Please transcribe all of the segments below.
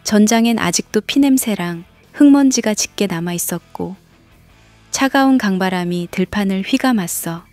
전장엔 아직도 피냄새랑 흙먼지가 짙게 남아 있었고 차가운 강바람이 들판을 휘감았어.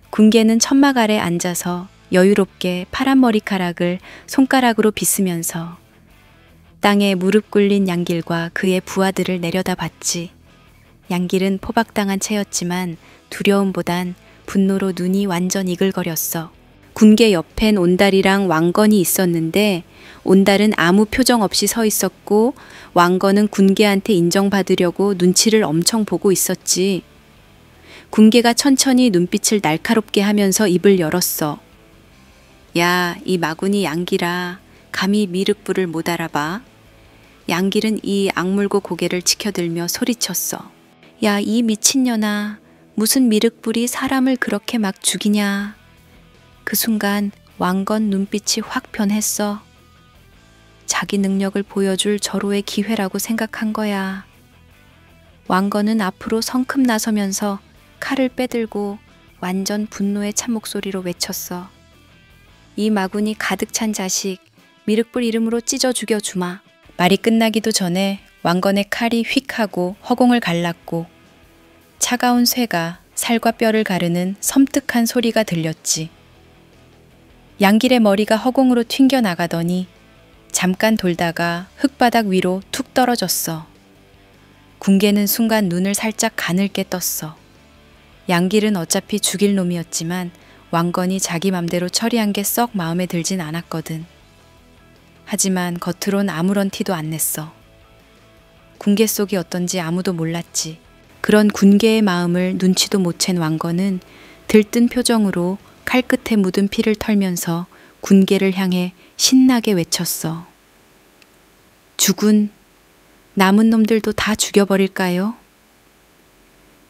군개는 천막 아래 앉아서 여유롭게 파란 머리카락을 손가락으로 빗으면서 땅에 무릎 꿇린 양길과 그의 부하들을 내려다봤지. 양길은 포박당한 채였지만 두려움보단 분노로 눈이 완전 이글거렸어. 군개 옆엔 온달이랑 왕건이 있었는데 온달은 아무 표정 없이 서 있었고 왕건은 군개한테 인정받으려고 눈치를 엄청 보고 있었지. 군개가 천천히 눈빛을 날카롭게 하면서 입을 열었어. 야, 이 마군이 양길아, 감히 미륵불을 못 알아봐? 양길은 이 악물고 고개를 치켜들며 소리쳤어. 야, 이 미친년아, 무슨 미륵불이 사람을 그렇게 막 죽이냐. 그 순간 왕건 눈빛이 확 변했어. 자기 능력을 보여줄 절호의 기회라고 생각한 거야. 왕건은 앞으로 성큼 나서면서 칼을 빼들고 완전 분노의 찬 목소리로 외쳤어. 이 마군이 가득 찬 자식, 미륵불 이름으로 찢어 죽여주마. 말이 끝나기도 전에 왕건의 칼이 휙 하고 허공을 갈랐고 차가운 쇠가 살과 뼈를 가르는 섬뜩한 소리가 들렸지. 양길의 머리가 허공으로 튕겨나가더니 잠깐 돌다가 흙바닥 위로 툭 떨어졌어. 군개는 순간 눈을 살짝 가늘게 떴어. 양길은 어차피 죽일 놈이었지만 왕건이 자기 맘대로 처리한 게 썩 마음에 들진 않았거든. 하지만 겉으론 아무런 티도 안 냈어. 군개 속이 어떤지 아무도 몰랐지. 그런 군개의 마음을 눈치도 못 챈 왕건은 들뜬 표정으로 칼끝에 묻은 피를 털면서 군개를 향해 신나게 외쳤어. 죽은 남은 놈들도 다 죽여버릴까요?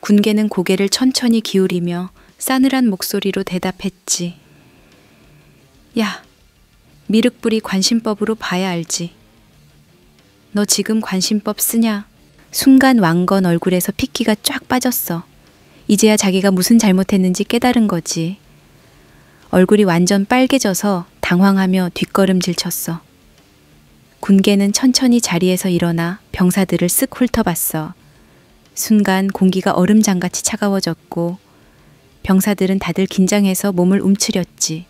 군개는 고개를 천천히 기울이며 싸늘한 목소리로 대답했지. 야, 미륵불이 관심법으로 봐야 알지. 너 지금 관심법 쓰냐? 순간 왕건 얼굴에서 핏기가 쫙 빠졌어. 이제야 자기가 무슨 잘못했는지 깨달은 거지. 얼굴이 완전 빨개져서 당황하며 뒷걸음질 쳤어. 군개는 천천히 자리에서 일어나 병사들을 쓱 훑어봤어. 순간 공기가 얼음장같이 차가워졌고 병사들은 다들 긴장해서 몸을 움츠렸지.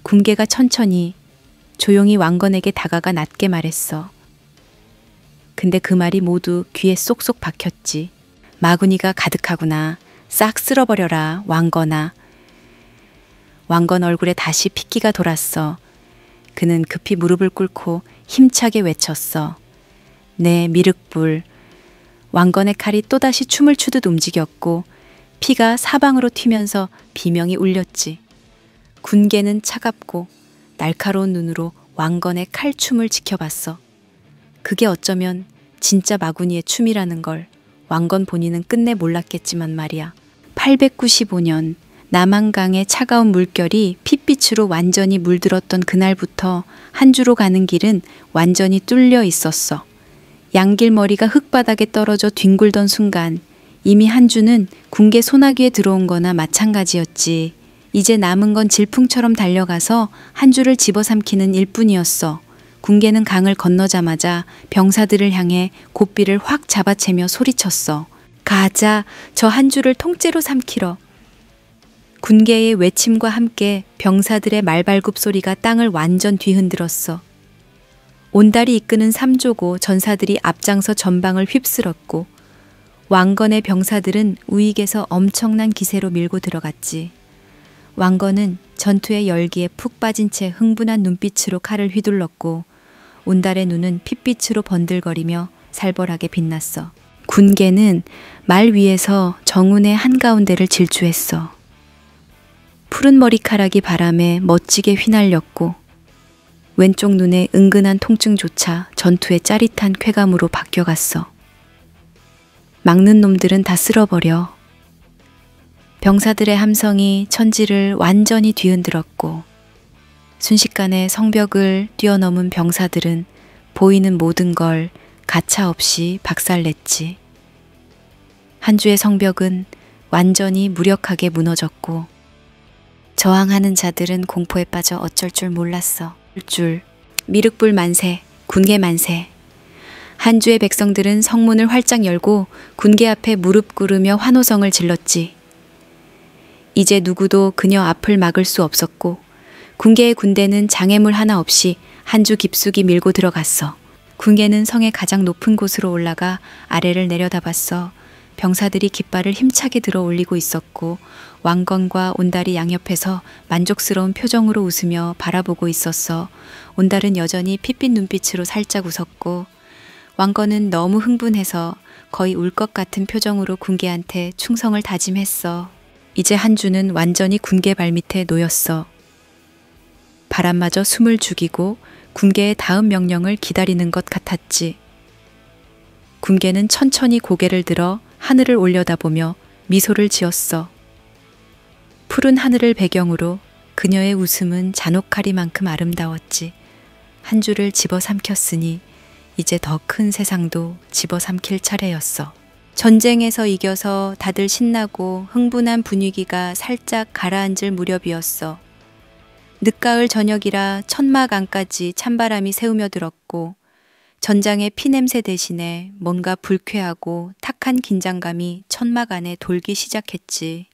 군개가 천천히 조용히 왕건에게 다가가 낮게 말했어. 근데 그 말이 모두 귀에 쏙쏙 박혔지. 마구니가 가득하구나. 싹 쓸어버려라, 왕건아. 왕건 얼굴에 다시 핏기가 돌았어. 그는 급히 무릎을 꿇고 힘차게 외쳤어. 네, 미륵불. 왕건의 칼이 또다시 춤을 추듯 움직였고 피가 사방으로 튀면서 비명이 울렸지. 군개는 차갑고 날카로운 눈으로 왕건의 칼춤을 지켜봤어. 그게 어쩌면 진짜 마구니의 춤이라는 걸 왕건 본인은 끝내 몰랐겠지만 말이야. 895년 남한강의 차가운 물결이 핏빛으로 완전히 물들었던 그날부터 한주로 가는 길은 완전히 뚫려 있었어. 양길 머리가 흙바닥에 떨어져 뒹굴던 순간 이미 한주는 군개 소나기에 들어온 거나 마찬가지였지. 이제 남은 건 질풍처럼 달려가서 한주를 집어삼키는 일뿐이었어. 군개는 강을 건너자마자 병사들을 향해 고삐를 확 잡아채며 소리쳤어. 가자, 저 한주를 통째로 삼키러. 군개의 외침과 함께 병사들의 말발굽 소리가 땅을 완전 뒤흔들었어. 온달이 이끄는 삼조고 전사들이 앞장서 전방을 휩쓸었고 왕건의 병사들은 우익에서 엄청난 기세로 밀고 들어갔지. 왕건은 전투의 열기에 푹 빠진 채 흥분한 눈빛으로 칼을 휘둘렀고 온달의 눈은 핏빛으로 번들거리며 살벌하게 빛났어. 군개는 말 위에서 정운의 한가운데를 질주했어. 푸른 머리카락이 바람에 멋지게 휘날렸고 왼쪽 눈의 은근한 통증조차 전투의 짜릿한 쾌감으로 바뀌어갔어. 막는 놈들은 다 쓸어버려. 병사들의 함성이 천지를 완전히 뒤흔들었고 순식간에 성벽을 뛰어넘은 병사들은 보이는 모든 걸 가차없이 박살냈지. 한주의 성벽은 완전히 무력하게 무너졌고 저항하는 자들은 공포에 빠져 어쩔 줄 몰랐어. 미륵불 만세, 군계 만세. 한주의 백성들은 성문을 활짝 열고 군계 앞에 무릎 꿇으며 환호성을 질렀지. 이제 누구도 그녀 앞을 막을 수 없었고 군계의 군대는 장애물 하나 없이 한주 깊숙이 밀고 들어갔어. 군계는 성의 가장 높은 곳으로 올라가 아래를 내려다봤어. 병사들이 깃발을 힘차게 들어 올리고 있었고 왕건과 온달이 양옆에서 만족스러운 표정으로 웃으며 바라보고 있었어. 온달은 여전히 핏빛 눈빛으로 살짝 웃었고 왕건은 너무 흥분해서 거의 울 것 같은 표정으로 군계한테 충성을 다짐했어. 이제 한주는 완전히 군계 발밑에 놓였어. 바람마저 숨을 죽이고 군계의 다음 명령을 기다리는 것 같았지. 군계는 천천히 고개를 들어 하늘을 올려다보며 미소를 지었어. 푸른 하늘을 배경으로 그녀의 웃음은 잔혹하리만큼 아름다웠지. 한주를 집어삼켰으니 이제 더 큰 세상도 집어삼킬 차례였어. 전쟁에서 이겨서 다들 신나고 흥분한 분위기가 살짝 가라앉을 무렵이었어. 늦가을 저녁이라 천막 안까지 찬바람이 새우며 들었고 전장의 피냄새 대신에 뭔가 불쾌하고 탁한 긴장감이 천막 안에 돌기 시작했지.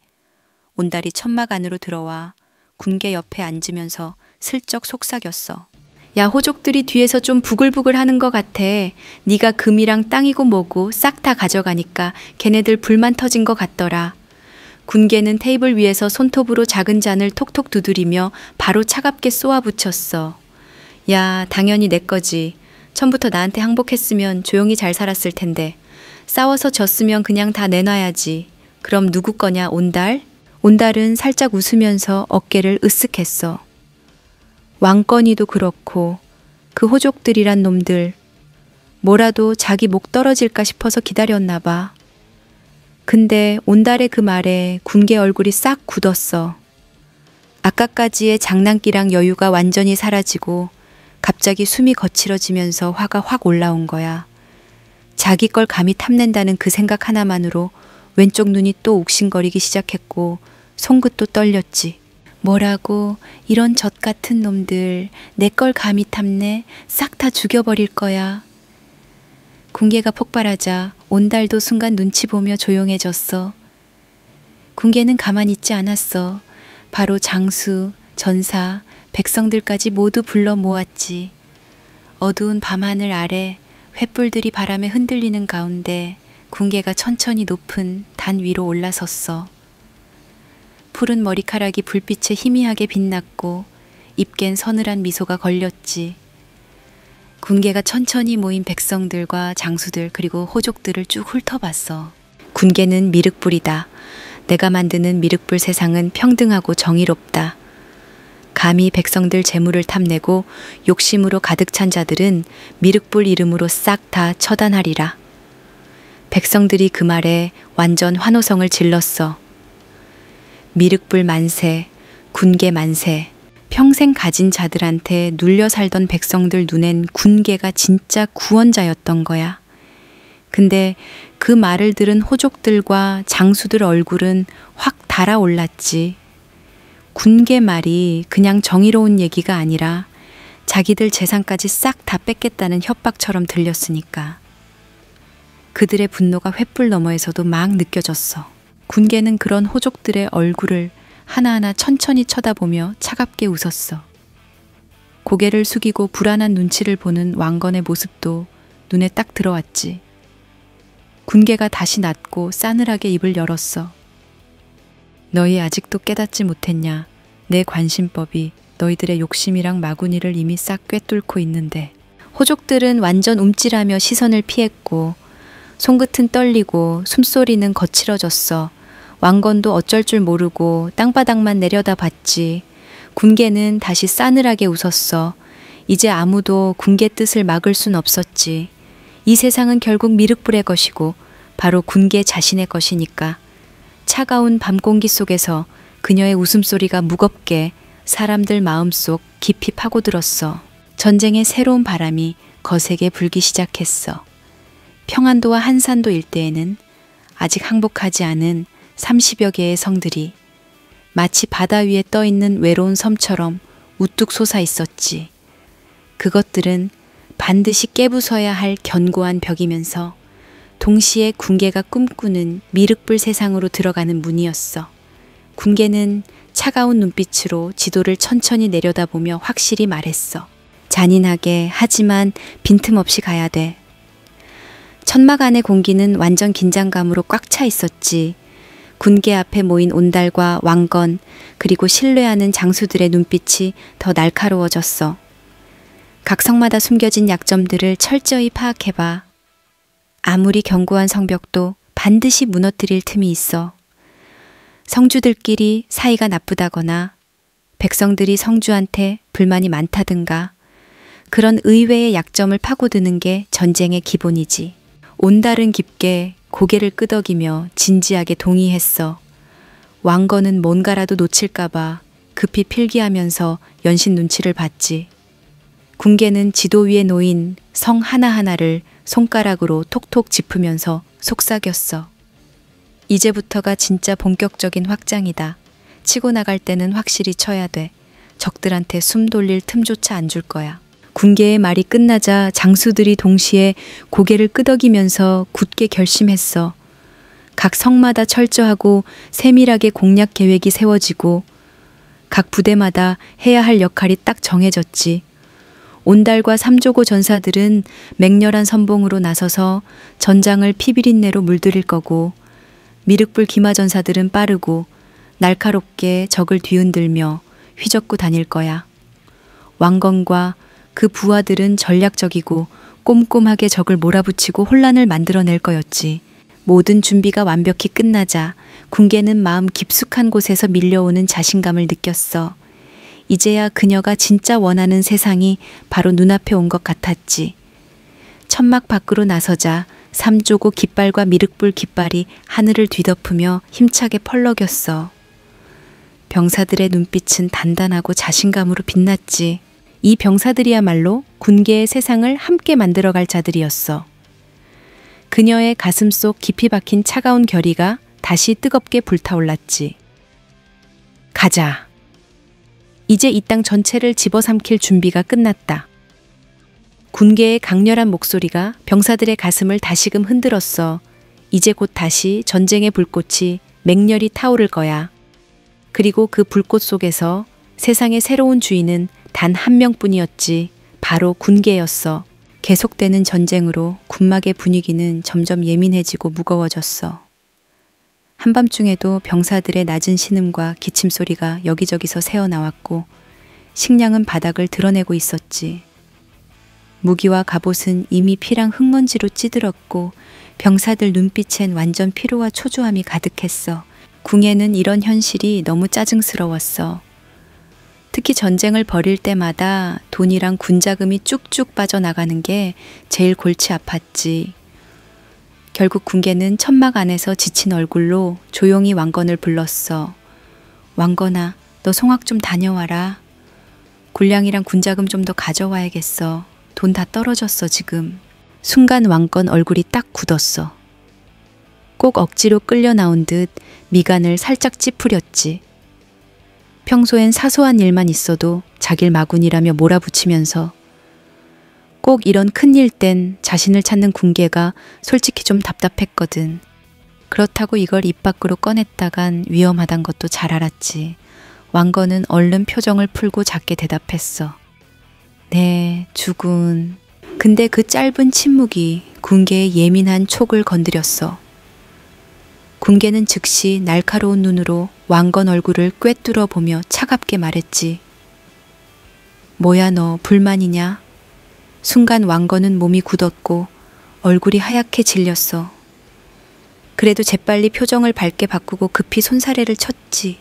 온달이 천막 안으로 들어와 군계 옆에 앉으면서 슬쩍 속삭였어. 야, 호족들이 뒤에서 좀 부글부글 하는 것 같아. 네가 금이랑 땅이고 뭐고 싹 다 가져가니까 걔네들 불만 터진 것 같더라. 군계는 테이블 위에서 손톱으로 작은 잔을 톡톡 두드리며 바로 차갑게 쏘아붙였어. 야, 당연히 내 거지. 처음부터 나한테 항복했으면 조용히 잘 살았을 텐데. 싸워서 졌으면 그냥 다 내놔야지. 그럼 누구 거냐, 온달? 온달은 살짝 웃으면서 어깨를 으쓱했어. 왕건이도 그렇고 그 호족들이란 놈들 뭐라도 자기 목 떨어질까 싶어서 기다렸나 봐. 근데 온달의 그 말에 군계 얼굴이 싹 굳었어. 아까까지의 장난기랑 여유가 완전히 사라지고 갑자기 숨이 거칠어지면서 화가 확 올라온 거야. 자기 걸 감히 탐낸다는 그 생각 하나만으로 왼쪽 눈이 또 욱신거리기 시작했고 손끝도 떨렸지. 뭐라고, 이런 젖 같은 놈들 내 걸 감히 탐내? 싹 다 죽여버릴 거야. 군계가 폭발하자 온달도 순간 눈치 보며 조용해졌어. 군계는 가만히 있지 않았어. 바로 장수, 전사, 백성들까지 모두 불러 모았지. 어두운 밤하늘 아래 횃불들이 바람에 흔들리는 가운데 군계가 천천히 높은 단 위로 올라섰어. 푸른 머리카락이 불빛에 희미하게 빛났고 입겐 서늘한 미소가 걸렸지. 군계가 천천히 모인 백성들과 장수들 그리고 호족들을 쭉 훑어봤어. 군계는 미륵불이다. 내가 만드는 미륵불 세상은 평등하고 정의롭다. 감히 백성들 재물을 탐내고 욕심으로 가득 찬 자들은 미륵불 이름으로 싹 다 처단하리라. 백성들이 그 말에 완전 환호성을 질렀어. 미륵불 만세, 군계 만세. 평생 가진 자들한테 눌려 살던 백성들 눈엔 군계가 진짜 구원자였던 거야. 근데 그 말을 들은 호족들과 장수들 얼굴은 확 달아올랐지. 군계 말이 그냥 정의로운 얘기가 아니라 자기들 재산까지 싹 다 뺏겠다는 협박처럼 들렸으니까. 그들의 분노가 횃불 너머에서도 막 느껴졌어. 군계는 그런 호족들의 얼굴을 하나하나 천천히 쳐다보며 차갑게 웃었어. 고개를 숙이고 불안한 눈치를 보는 왕건의 모습도 눈에 딱 들어왔지. 군계가 다시 낮고 싸늘하게 입을 열었어. 너희 아직도 깨닫지 못했냐. 내 관심법이 너희들의 욕심이랑 마구니를 이미 싹 꿰뚫고 있는데. 호족들은 완전 움찔하며 시선을 피했고 손끝은 떨리고 숨소리는 거칠어졌어. 왕건도 어쩔 줄 모르고 땅바닥만 내려다 봤지. 군계는 다시 싸늘하게 웃었어. 이제 아무도 군계 뜻을 막을 순 없었지. 이 세상은 결국 미륵불의 것이고 바로 군계 자신의 것이니까. 차가운 밤 공기 속에서 그녀의 웃음소리가 무겁게 사람들 마음속 깊이 파고들었어. 전쟁의 새로운 바람이 거세게 불기 시작했어. 평안도와 한산도 일대에는 아직 항복하지 않은 30여 개의 성들이 마치 바다 위에 떠있는 외로운 섬처럼 우뚝 솟아 있었지. 그것들은 반드시 깨부숴야 할 견고한 벽이면서 동시에 군계가 꿈꾸는 미륵불 세상으로 들어가는 문이었어. 군계는 차가운 눈빛으로 지도를 천천히 내려다보며 확실히 말했어. 잔인하게 하지만 빈틈없이 가야 돼. 천막 안의 공기는 완전 긴장감으로 꽉 차 있었지. 군계 앞에 모인 온달과 왕건 그리고 신뢰하는 장수들의 눈빛이 더 날카로워졌어. 각 성마다 숨겨진 약점들을 철저히 파악해봐. 아무리 견고한 성벽도 반드시 무너뜨릴 틈이 있어. 성주들끼리 사이가 나쁘다거나 백성들이 성주한테 불만이 많다든가 그런 의외의 약점을 파고드는 게 전쟁의 기본이지. 온달은 깊게 고개를 끄덕이며 진지하게 동의했어. 왕건은 뭔가라도 놓칠까봐 급히 필기하면서 연신 눈치를 봤지. 군계는 지도 위에 놓인 성 하나하나를 손가락으로 톡톡 짚으면서 속삭였어. 이제부터가 진짜 본격적인 확장이다. 치고 나갈 때는 확실히 쳐야 돼. 적들한테 숨 돌릴 틈조차 안 줄 거야. 군계의 말이 끝나자 장수들이 동시에 고개를 끄덕이면서 굳게 결심했어. 각 성마다 철저하고 세밀하게 공략 계획이 세워지고 각 부대마다 해야 할 역할이 딱 정해졌지. 온달과 삼조고 전사들은 맹렬한 선봉으로 나서서 전장을 피비린내로 물들일 거고 미륵불 기마 전사들은 빠르고 날카롭게 적을 뒤흔들며 휘젓고 다닐 거야. 왕건과 그 부하들은 전략적이고 꼼꼼하게 적을 몰아붙이고 혼란을 만들어낼 거였지. 모든 준비가 완벽히 끝나자 군계는 마음 깊숙한 곳에서 밀려오는 자신감을 느꼈어. 이제야 그녀가 진짜 원하는 세상이 바로 눈앞에 온 것 같았지. 천막 밖으로 나서자 삼조고 깃발과 미륵불 깃발이 하늘을 뒤덮으며 힘차게 펄럭였어. 병사들의 눈빛은 단단하고 자신감으로 빛났지. 이 병사들이야말로 군계의 세상을 함께 만들어갈 자들이었어. 그녀의 가슴속 깊이 박힌 차가운 결의가 다시 뜨겁게 불타올랐지. 가자. 이제 이 땅 전체를 집어삼킬 준비가 끝났다. 군계의 강렬한 목소리가 병사들의 가슴을 다시금 흔들었어. 이제 곧 다시 전쟁의 불꽃이 맹렬히 타오를 거야. 그리고 그 불꽃 속에서 세상의 새로운 주인은 단 한 명뿐이었지. 바로 군계였어. 계속되는 전쟁으로 군막의 분위기는 점점 예민해지고 무거워졌어. 한밤중에도 병사들의 낮은 신음과 기침소리가 여기저기서 새어나왔고 식량은 바닥을 드러내고 있었지. 무기와 갑옷은 이미 피랑 흙먼지로 찌들었고 병사들 눈빛엔 완전 피로와 초조함이 가득했어. 궁예는 이런 현실이 너무 짜증스러웠어. 특히 전쟁을 벌일 때마다 돈이랑 군자금이 쭉쭉 빠져나가는 게 제일 골치 아팠지. 결국 군계는 천막 안에서 지친 얼굴로 조용히 왕건을 불렀어. 왕건아, 너 송악 좀 다녀와라. 군량이랑 군자금 좀 더 가져와야겠어. 돈 다 떨어졌어 지금. 순간 왕건 얼굴이 딱 굳었어. 꼭 억지로 끌려 나온 듯 미간을 살짝 찌푸렸지. 평소엔 사소한 일만 있어도 자길 마군이라며 몰아붙이면서 꼭 이런 큰일 땐 자신을 찾는 군계가 솔직히 좀 답답했거든. 그렇다고 이걸 입 밖으로 꺼냈다간 위험하단 것도 잘 알았지. 왕건은 얼른 표정을 풀고 작게 대답했어. 네, 주군. 근데 그 짧은 침묵이 군계의 예민한 촉을 건드렸어. 군계는 즉시 날카로운 눈으로 왕건 얼굴을 꿰뚫어 보며 차갑게 말했지. 뭐야 너 불만이냐? 순간 왕건은 몸이 굳었고 얼굴이 하얗게 질렸어. 그래도 재빨리 표정을 밝게 바꾸고 급히 손사래를 쳤지.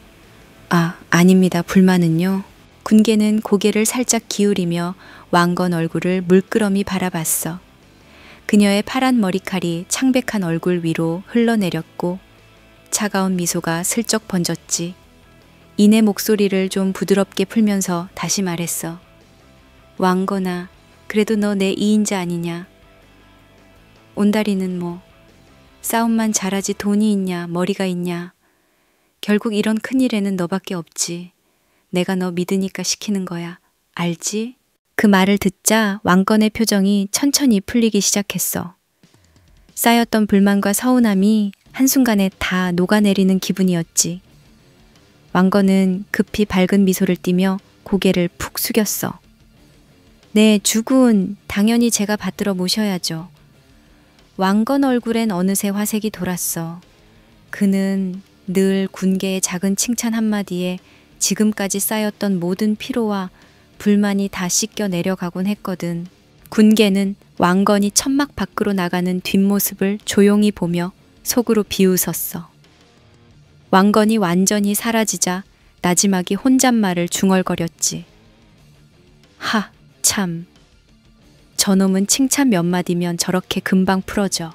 아, 아닙니다. 불만은요. 군계는 고개를 살짝 기울이며 왕건 얼굴을 물끄러미 바라봤어. 그녀의 파란 머리칼이 창백한 얼굴 위로 흘러내렸고 차가운 미소가 슬쩍 번졌지. 이내 목소리를 좀 부드럽게 풀면서 다시 말했어. 왕건아, 그래도 너 내 이인자 아니냐. 온다리는 뭐 싸움만 잘하지 돈이 있냐 머리가 있냐. 결국 이런 큰일에는 너밖에 없지. 내가 너 믿으니까 시키는 거야. 알지? 그 말을 듣자 왕건의 표정이 천천히 풀리기 시작했어. 쌓였던 불만과 서운함이 한순간에 다 녹아내리는 기분이었지. 왕건은 급히 밝은 미소를 띠며 고개를 푹 숙였어. 네, 주군, 당연히 제가 받들어 모셔야죠. 왕건 얼굴엔 어느새 화색이 돌았어. 그는 늘 군계의 작은 칭찬 한마디에 지금까지 쌓였던 모든 피로와 불만이 다 씻겨 내려가곤 했거든. 군계는 왕건이 천막 밖으로 나가는 뒷모습을 조용히 보며 속으로 비웃었어. 왕건이 완전히 사라지자 나지막이 혼잣말을 중얼거렸지. 하, 참. 저놈은 칭찬 몇 마디면 저렇게 금방 풀어져.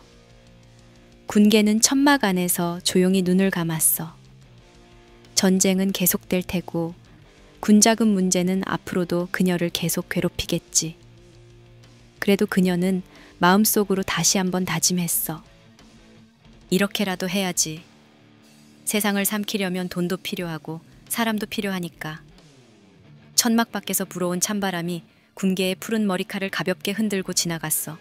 군계는 천막 안에서 조용히 눈을 감았어. 전쟁은 계속될 테고 군자금 문제는 앞으로도 그녀를 계속 괴롭히겠지. 그래도 그녀는 마음속으로 다시 한번 다짐했어. 이렇게라도 해야지. 세상을 삼키려면 돈도 필요하고 사람도 필요하니까. 천막 밖에서 불어온 찬바람이 군계의 푸른 머리칼을 가볍게 흔들고 지나갔어.